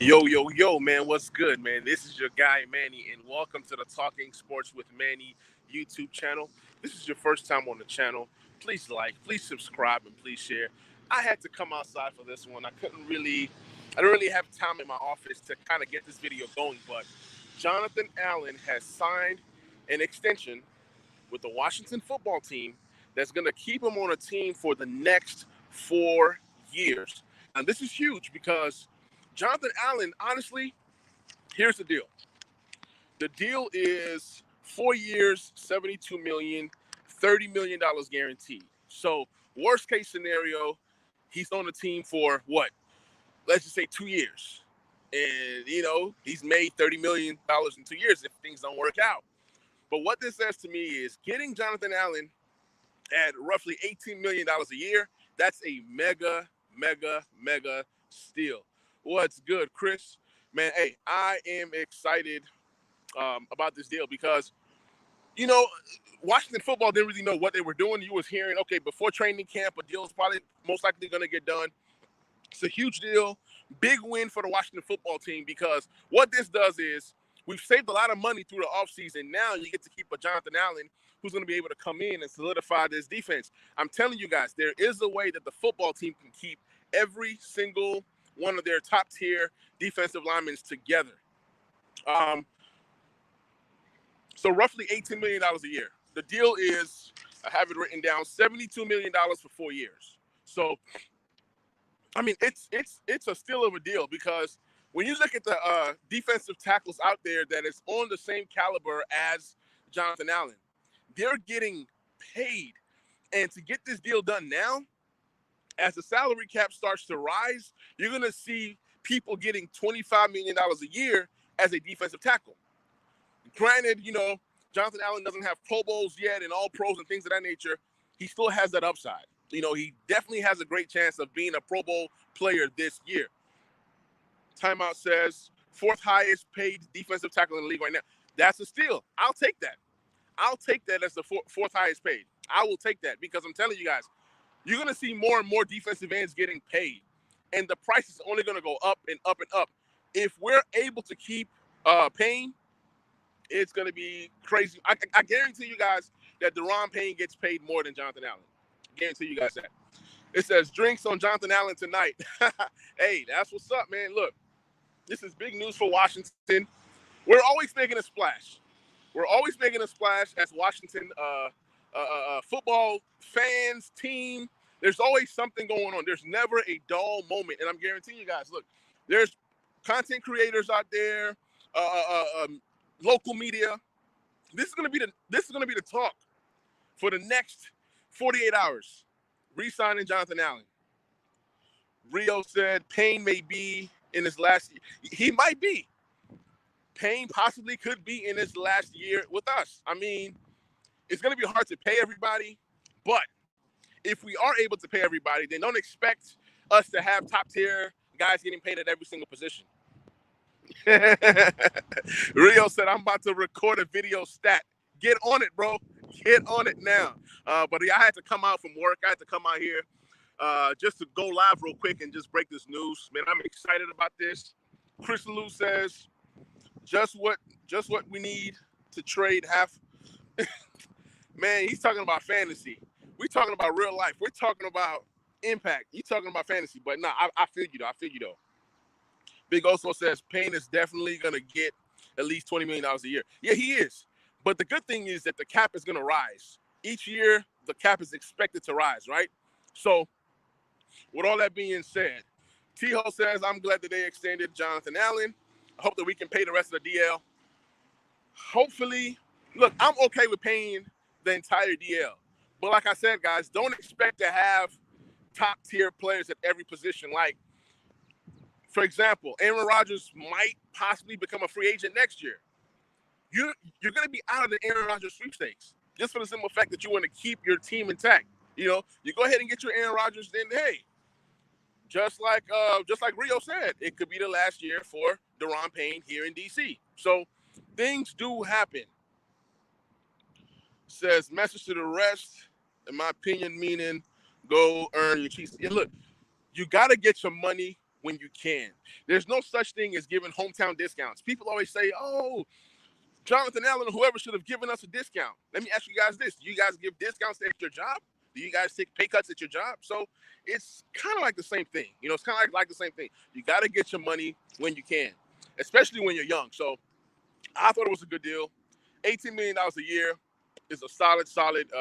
Yo, yo, yo, man, what's good, man? This is your guy, Manny, and welcome to the Talking Sports with Manny YouTube channel. This is your first time on the channel. Please like, please subscribe, and please share. I had to come outside for this one. I don't really have time in my office to kind of get this video going, but Jonathan Allen has signed an extension with the Washington football team that's going to keep him on a team for the next 4 years. Now, this is huge because Jonathan Allen, honestly, here's the deal. The deal is 4 years, $72 million, $30 million guaranteed. So, worst case scenario, he's on the team for what? Let's just say 2 years. And, he's made $30 million in 2 years if things don't work out. But what this says to me is getting Jonathan Allen at roughly $18 million a year, that's a mega steal. What's good, Chris? Man, hey, I am excited about this deal because, you know, Washington football didn't really know what they were doing. You was hearing, okay, before training camp, a deal is probably most likely going to get done. It's a huge deal, big win for the Washington football team because what this does is we've saved a lot of money through the offseason. Now you get to keep a Jonathan Allen who's going to be able to come in and solidify this defense. I'm telling you guys, there is a way that the football team can keep every single one of their top-tier defensive linemen together. So roughly $18 million a year. The deal is, I have it written down, $72 million for 4 years. So, I mean, it's a steal of a deal because when you look at the defensive tackles out there that is on the same caliber as Jonathan Allen, they're getting paid. And to get this deal done now, as the salary cap starts to rise, you're going to see people getting $25 million a year as a defensive tackle. Granted, Jonathan Allen doesn't have Pro Bowls yet and all pros and things of that nature. He still has that upside. He definitely has a great chance of being a Pro Bowl player this year. Timeout says, fourth highest paid defensive tackle in the league right now. That's a steal. I'll take that. I'll take that as the fourth highest paid. I will take that because I'm telling you guys, you're going to see more and more defensive ends getting paid. And the price is only going to go up and up and up. If we're able to keep Payne, it's going to be crazy. I guarantee you guys that Daron Payne gets paid more than Jonathan Allen. Guarantee you guys that. It says, drinks on Jonathan Allen tonight. Hey, that's what's up, man. Look, this is big news for Washington. We're always making a splash. We're always making a splash as Washington football fans, team. There's always something going on. There's never a dull moment. And I'm guaranteeing you guys, look, there's content creators out there, local media. This is gonna be the talk for the next 48 hours. Re-signing Jonathan Allen. Rio said Payne may be in his last year. He might be. Payne possibly could be in his last year with us. I mean, it's going to be hard to pay everybody, but if we are able to pay everybody, then don't expect us to have top-tier guys getting paid at every single position. Rio said, I'm about to record a video stat. Get on it, bro. Get on it now. But yeah, I had to come out from work. I had to come out here just to go live real quick and just break this news. Man, I'm excited about this. Chris Lou says, just what we need to trade half. Man, he's talking about fantasy. We're talking about real life. We're talking about impact. You're talking about fantasy. But no, I feel you, though. Big also says Payne is definitely going to get at least $20 million a year. Yeah, he is. But the good thing is that the cap is going to rise. Each year, the cap is expected to rise, right? So, with all that being said, T-Ho says, I'm glad that they extended Jonathan Allen. I hope that we can pay the rest of the DL. Hopefully, look, I'm okay with paying the entire DL. But like I said, guys, don't expect to have top-tier players at every position. Like, for example, Aaron Rodgers might possibly become a free agent next year. You're going to be out of the Aaron Rodgers sweepstakes just for the simple fact that you want to keep your team intact. You go ahead and get your Aaron Rodgers, then, hey, just like Rio said, it could be the last year for Daron Payne here in D.C. So things do happen. Says, message to the rest, in my opinion, meaning go earn your cheese. Yeah, look, you got to get your money when you can. There's no such thing as giving hometown discounts. People always say, oh, Jonathan Allen or whoever should have given us a discount. Let me ask you guys this. Do you guys give discounts at your job? Do you guys take pay cuts at your job? So it's kind of like the same thing. You know, it's kind of like the same thing. You got to get your money when you can, especially when you're young. So I thought it was a good deal. $18 million a year is a solid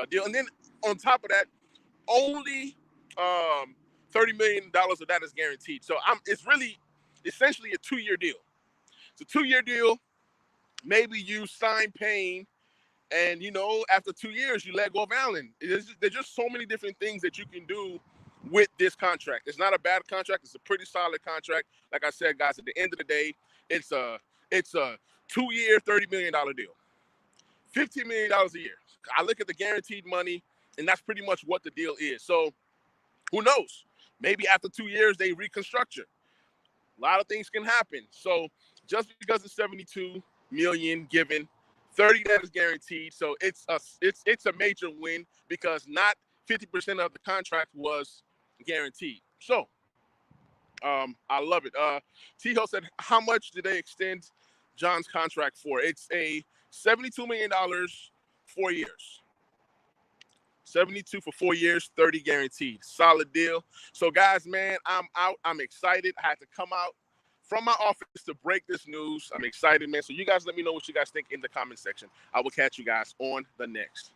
deal. And then on top of that, only $30 million of that is guaranteed. So it's really essentially a 2-year deal. It's a 2-year deal. Maybe you sign Payne, and, you know, after 2 years, you let go of Allen. There's just so many different things that you can do with this contract. It's not a bad contract. It's a pretty solid contract. Like I said, guys, at the end of the day, it's a 2-year, $30 million deal. $15 million a year. I look at the guaranteed money, and that's pretty much what the deal is. So who knows? Maybe after 2 years, they reconstruct it. A lot of things can happen. So just because it's $72 million given, 30 that is guaranteed. So it's a major win because not 50% of the contract was guaranteed. So I love it. T-Ho said, how much did they extend John's contract for? It's a $72 million, 4 years. 72 for 4 years, 30 guaranteed. Solid deal. So, guys, man, I'm out. I'm excited. I had to come out from my office to break this news. I'm excited, man. So you guys let me know what you guys think in the comment section. I will catch you guys on the next.